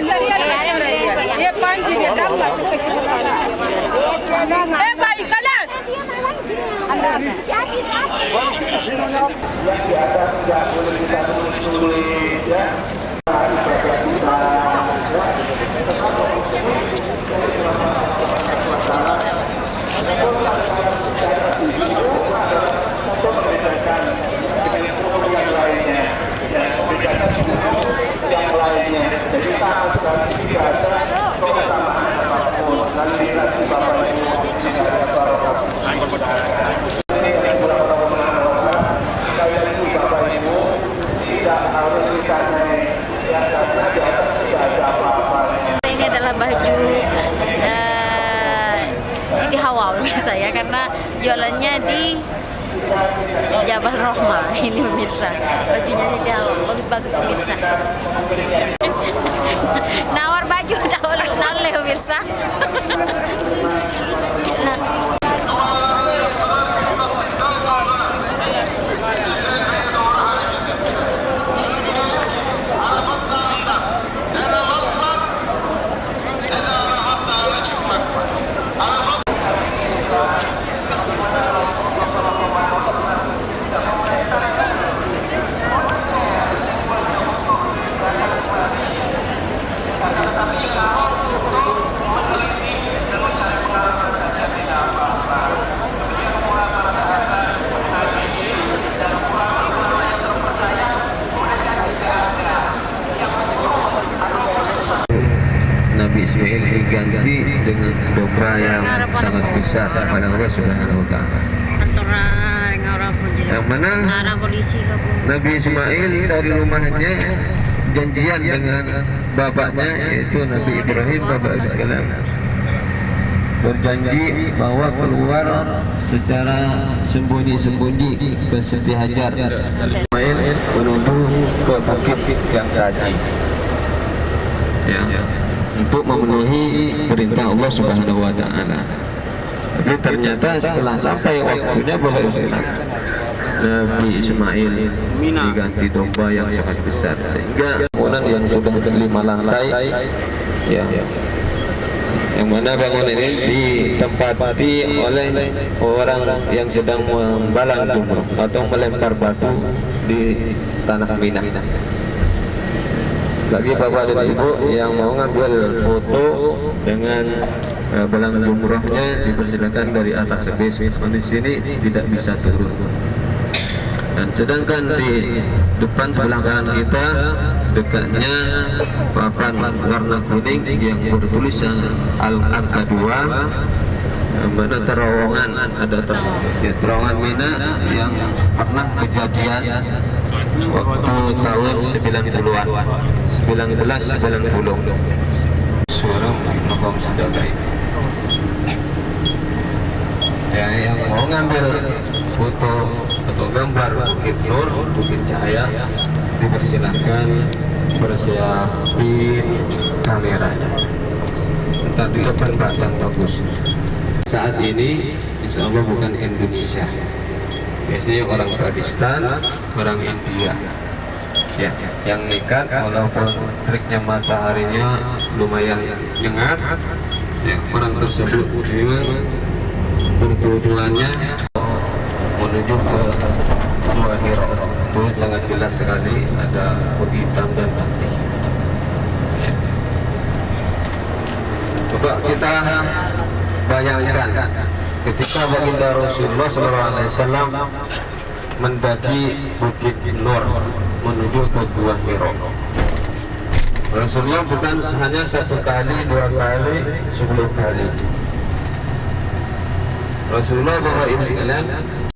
ये पाँच चीजें डालना ए भाई कलश Ini adalah baju Siti Hawa pemirsa ya, karena jualannya di Jabal Rohma. Ini pemirsa, bajunya Siti Hawa bagus-bagus pemirsa. Nawar baju oleh pemirsa. Nabi Ismail diganti dengan domba yang sangat besar pada Allah Subhanahu wa Ta'ala. Yang mana Nabi Ismail dari rumahnya janjian dengan bapaknya, yaitu Nabi Ibrahim, bapak sekalian, berjanji bahwa keluar secara sembunyi-sembunyi ke Siti Hajar. Ismail menuju ke bukit yang kaji, ya, untuk memenuhi perintah Allah Subhanahu wa Ta'ala. Tapi ternyata setelah sampai waktunya bahwa Nabi Ismail diganti domba yang sangat besar, sehingga bangunan yang sudah 5 lantai, ya, yang mana bangunan ini ditempati oleh orang yang sedang membalang jumroh atau melempar batu di tanah Mina. Bagi bapak dan ibu yang mau ngambil foto dengan balang jumrohnya, dipersilakan dari atas bis. Di sini tidak bisa turun. Dan sedangkan di depan sebelah kanan kita dekatnya papan warna kuning yang bertulisan Al-Aqsa 2, mana terowongan ada terowongan Mina yang pernah kejadian waktu tahun 90-an, 1990. Suara makam sedara ini. Ya, yang mau ngambil foto atau gambar Bukit Nur, Bukit Cahaya, dipersilahkan persiapin kameranya. Ntar di depan Pak yang bagus. Saat ini insya Allah bukan Indonesia, biasanya orang Pakistan, orang India, ya, yang nekat walaupun triknya mataharinya lumayan nyengat, ya, orang tersebut memang bertujuannya menuju ke Gua Hira. Itu sangat jelas sekali, ada hitam dan putih. Coba kita bayangkan ketika baginda Rasulullah SAW mendaki Bukit Nur menuju ke Gua Hira. Rasulullah bukan hanya 1 kali, 2 kali, 10 kali. Rasulullah bawa ibu sekalian,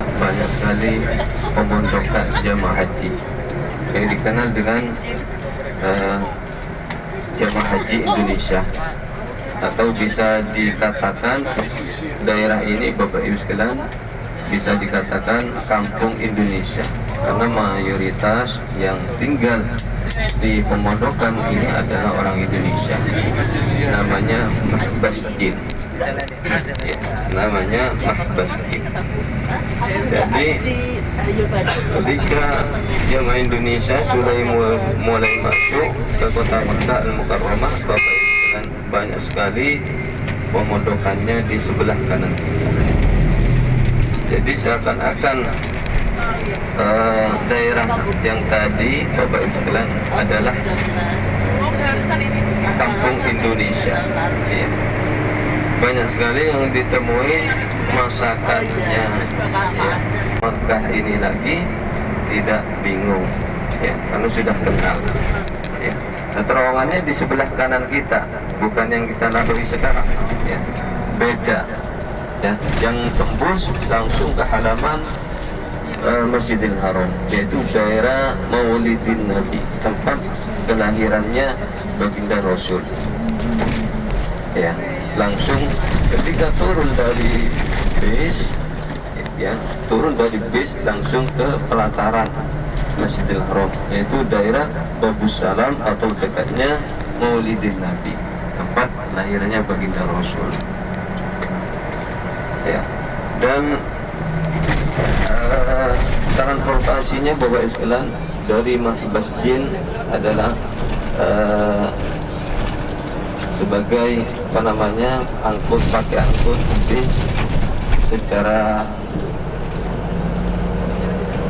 banyak sekali pemondokan jamaah haji yang dikenal dengan jamaah haji Indonesia, atau bisa dikatakan daerah ini Bapak Ibu sekalian bisa dikatakan kampung Indonesia, karena mayoritas yang tinggal di pemondokan ini adalah orang Indonesia. Namanya Masjid, ya, namanya Masjid. Jadi ketika jemaah Indonesia sudah mulai masuk ke kota Makkah Al-Mukarramah, Bapak Ibu sekalian, banyak sekali pemondokannya di sebelah kanan. Jadi seakan-akan daerah yang tadi Bapak Ibu sekalian adalah kampung Indonesia. Ya. Banyak sekali yang ditemui masakannya. Ya. Makkah ini lagi tidak bingung, ya, karena sudah kenal. Ya. Nah, terowongannya di sebelah kanan kita, bukan yang kita lalui sekarang. Ya. Beda. Ya. Yang tembus langsung ke halaman Masjidil Haram, yaitu daerah Maulidin Nabi, tempat kelahirannya baginda Rasul. Ya, langsung ketika turun dari bis, ya, turun dari bis langsung ke pelataran Masjidil Haram, yaitu daerah Babus Salam atau dekatnya Maulidin Nabi, tempat lahirnya baginda Rasul. Ya, dan transportasinya Bapak Ibu sekalian dari masjid adalah sebagai pakai angkut bis secara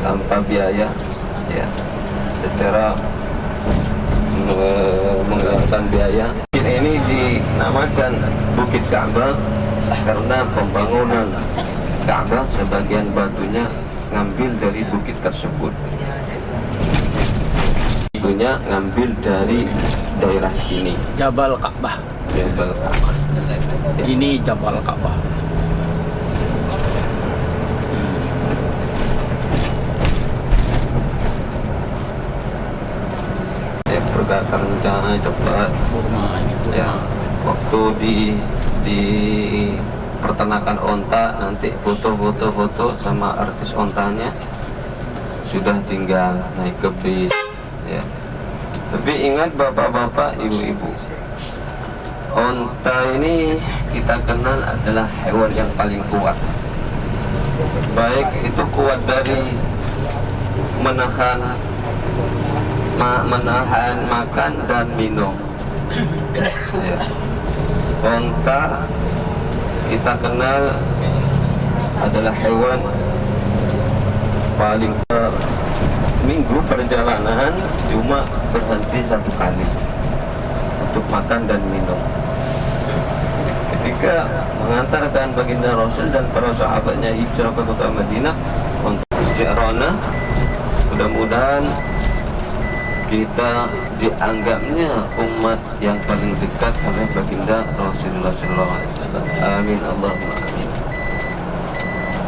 tanpa biaya, ya, secara mengeluarkan biaya. Ini dinamakan Bukit Ka'bah karena pembangunan Ka'bah sebagian batunya ngambil dari bukit tersebut. Batunya ngambil dari daerah sini. Jabal Ka'bah. Jabal Ka'bah. Ini Jabal Ka'bah. Ya, pergerakan rencana cepat. Ya, waktu di peternakan onta nanti foto sama artis ontanya, sudah tinggal naik ke bis, ya. Tapi ingat bapak-bapak, ibu-ibu, onta ini kita kenal adalah hewan yang paling kuat. Baik itu kuat dari menahan makan dan minum. Ya. Onta kita kenal adalah hewan paling minggu perjalanan cuma berhenti satu kali untuk makan dan minum. Ketika mengantarkan baginda Rasul dan para sahabatnya hijrah ke kota Madinah untuk Ji'rana, mudah-mudahan kita dianggapnya umat yang paling dekat oleh baginda Rasulullah SAW. Amin Allahumma amin.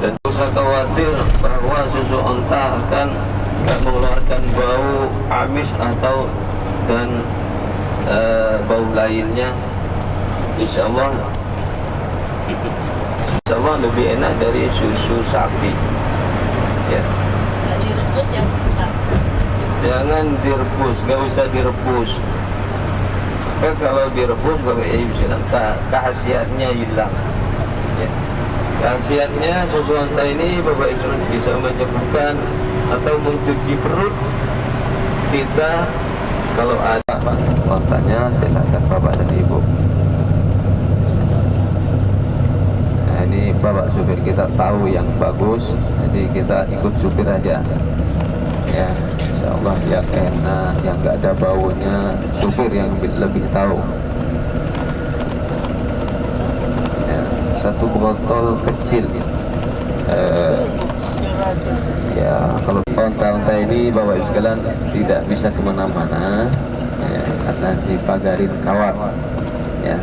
Dan tidak usah khawatir bahwa susu onta akan mengeluarkan bau amis atau bau lainnya. Insya Allah lebih enak dari susu sapi. Ya. Nggak direbus ya, Pak? Jangan direbus, gak usah direbus. Kalau direbus Bapak Ibu sekalian, khasiatnya hilang. Ya. Khasiatnya susu onta ini Bapak Ibu bisa menyembuhkan atau mencuci perut kita. Kalau ada ontanya silakan Bapak dan Ibu. Nah, ini Bapak supir kita tahu yang bagus, jadi kita ikut supir aja. Ya, insya Allah yang enak, yang nggak ada baunya, supir yang lebih tahu. Ya, satu botol kecil. Ya, kalau onta-onta ini Bapak Ibu sekalian tidak bisa kemana-mana, ya, karena dipagarin kawat. Ya,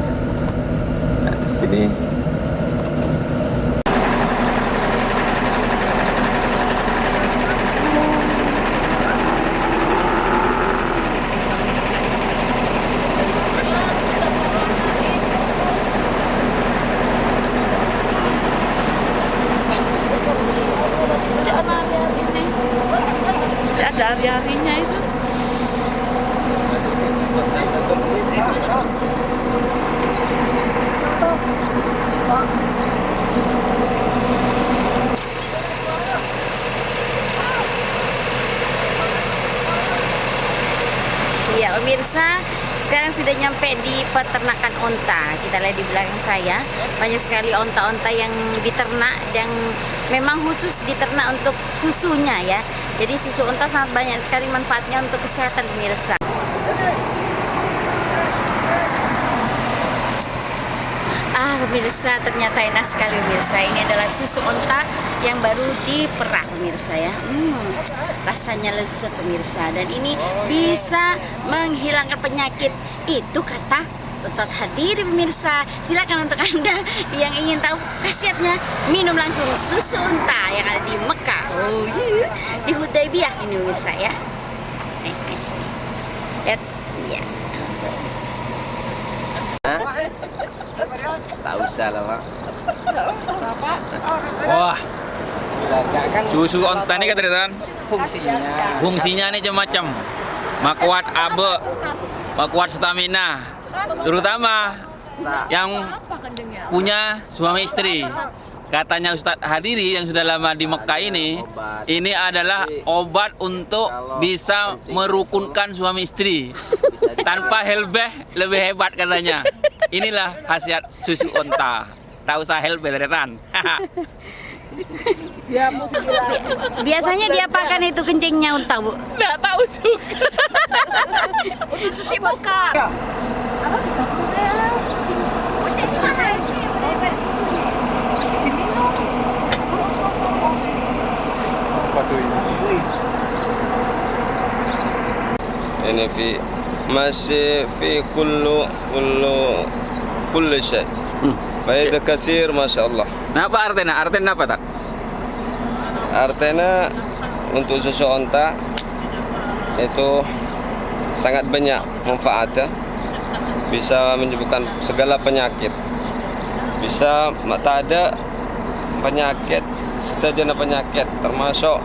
nah, di sini. Ada hari-harinya itu. sudah nyampe di peternakan onta. Kita lihat di belakang saya, banyak sekali onta-onta yang diternak, yang memang khusus diternak untuk susunya ya. Jadi susu onta sangat banyak sekali manfaatnya untuk kesehatan pemirsa. Pemirsa, ternyata enak sekali pemirsa. Ini adalah susu onta yang baru diperah pemirsa ya. Rasanya lezat pemirsa, dan ini bisa menghilangkan penyakit. Itu kata Ustadz Hadiri pemirsa. Silakan untuk Anda yang ingin tahu khasiatnya, minum langsung susu onta yang ada di Mekah. Oh iya, di Hudaybiyah ini pemirsa ya. Lihat ya. Tak usah lah Pak. Wah, susu onta ini kan fungsinya ini macam-macam. Makuat abe, makuat stamina, terutama yang punya suami istri. Katanya Ustadz Hadiri yang sudah lama di Mekah ini adalah obat untuk bisa merukunkan suami istri. Tanpa helbeh lebih hebat katanya. Inilah khasiat susu onta. Tak usah helbeh deretan. Biasanya diapakan itu kencingnya onta, Bu? Nggak tahu juga. Untuk cuci muka. Ini masih fi kullu shay. Faedah kasir masya Allah. Nah, apa artinya? Artinya apa tak? Artinya untuk susu onta itu sangat banyak manfaatnya. Bisa menyembuhkan segala penyakit. Bisa tak ada penyakit, setajana penyakit termasuk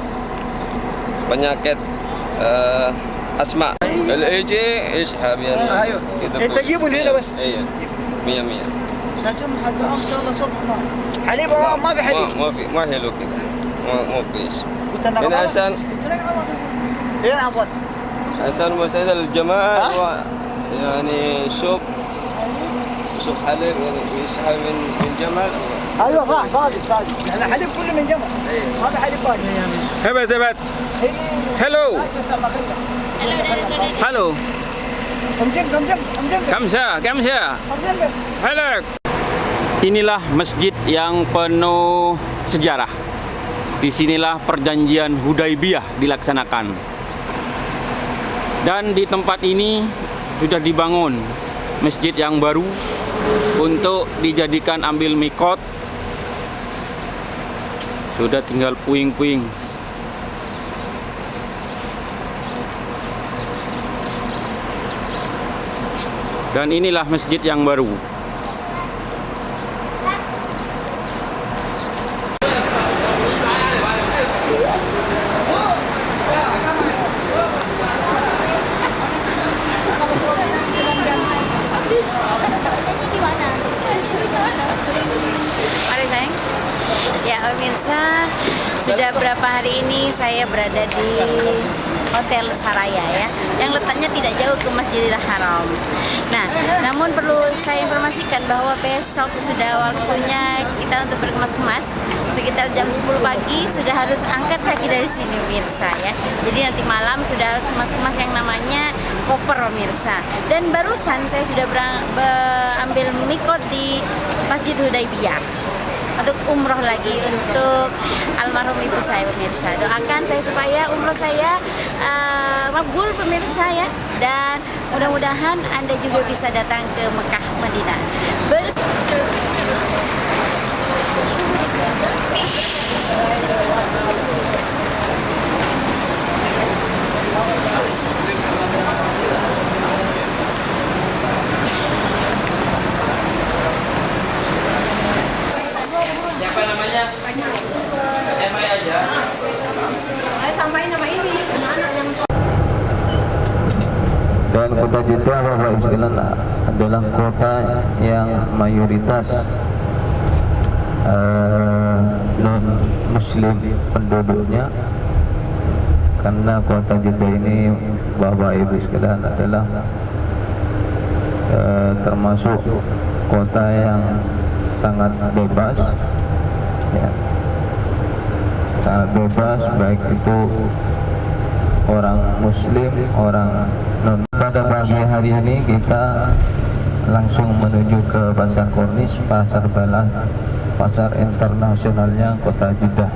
penyakit asma. الAJ اسحب يعني ايوه انت جيبوا لي هنا بس. ايوه 100 لكن هذا ان شاء الله صبح حليب ما في حليب. ما حلو كده مو كويس. هنا عشان هنا عبود عشان مسألة الجمال يعني شوف حليب يعني يسحب من جمل. ايوه صادق احنا حليب كله من جمل. هذا حليب باقي. Hebat. Hello. Halo. Kamsa. Halo. Inilah masjid yang penuh sejarah. Disinilah perjanjian Hudaybiyah dilaksanakan. Dan di tempat ini sudah dibangun masjid yang baru untuk dijadikan ambil mikot. Sudah tinggal puing-puing. Dan inilah masjid yang baru. Mari sayang. Ya pemirsa, sudah berapa hari ini saya berada di Hotel Saraya ya, yang letaknya tidak jauh ke Masjidil Haram. Nah, namun perlu saya informasikan bahwa besok sudah waktunya kita untuk berkemas-kemas. Sekitar jam 10 pagi sudah harus angkat kaki dari sini pemirsa ya. Jadi nanti malam sudah harus kemas-kemas yang namanya koper pemirsa. Dan barusan saya sudah ambil mikot di Masjid Hudaybiyah untuk umroh lagi untuk almarhum ibu saya pemirsa. Doakan saya supaya umroh saya makbul pemirsa ya, dan mudah-mudahan Anda juga bisa datang ke Mekah Madinah. Siapa namanya? Emai aja. Sampaikan nama ini. Dan kota Jeddah Bapak Ibu sekalian adalah kota yang mayoritas non muslim penduduknya, karena kota Jeddah ini Bapak Ibu sekalian adalah termasuk kota yang sangat bebas, ya. Sangat bebas, baik itu orang muslim, orang non. Pada pagi hari ini kita langsung menuju ke Pasar Kornis, Pasar Balas, pasar internasionalnya kota Jeddah.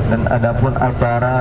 Dan adapun acara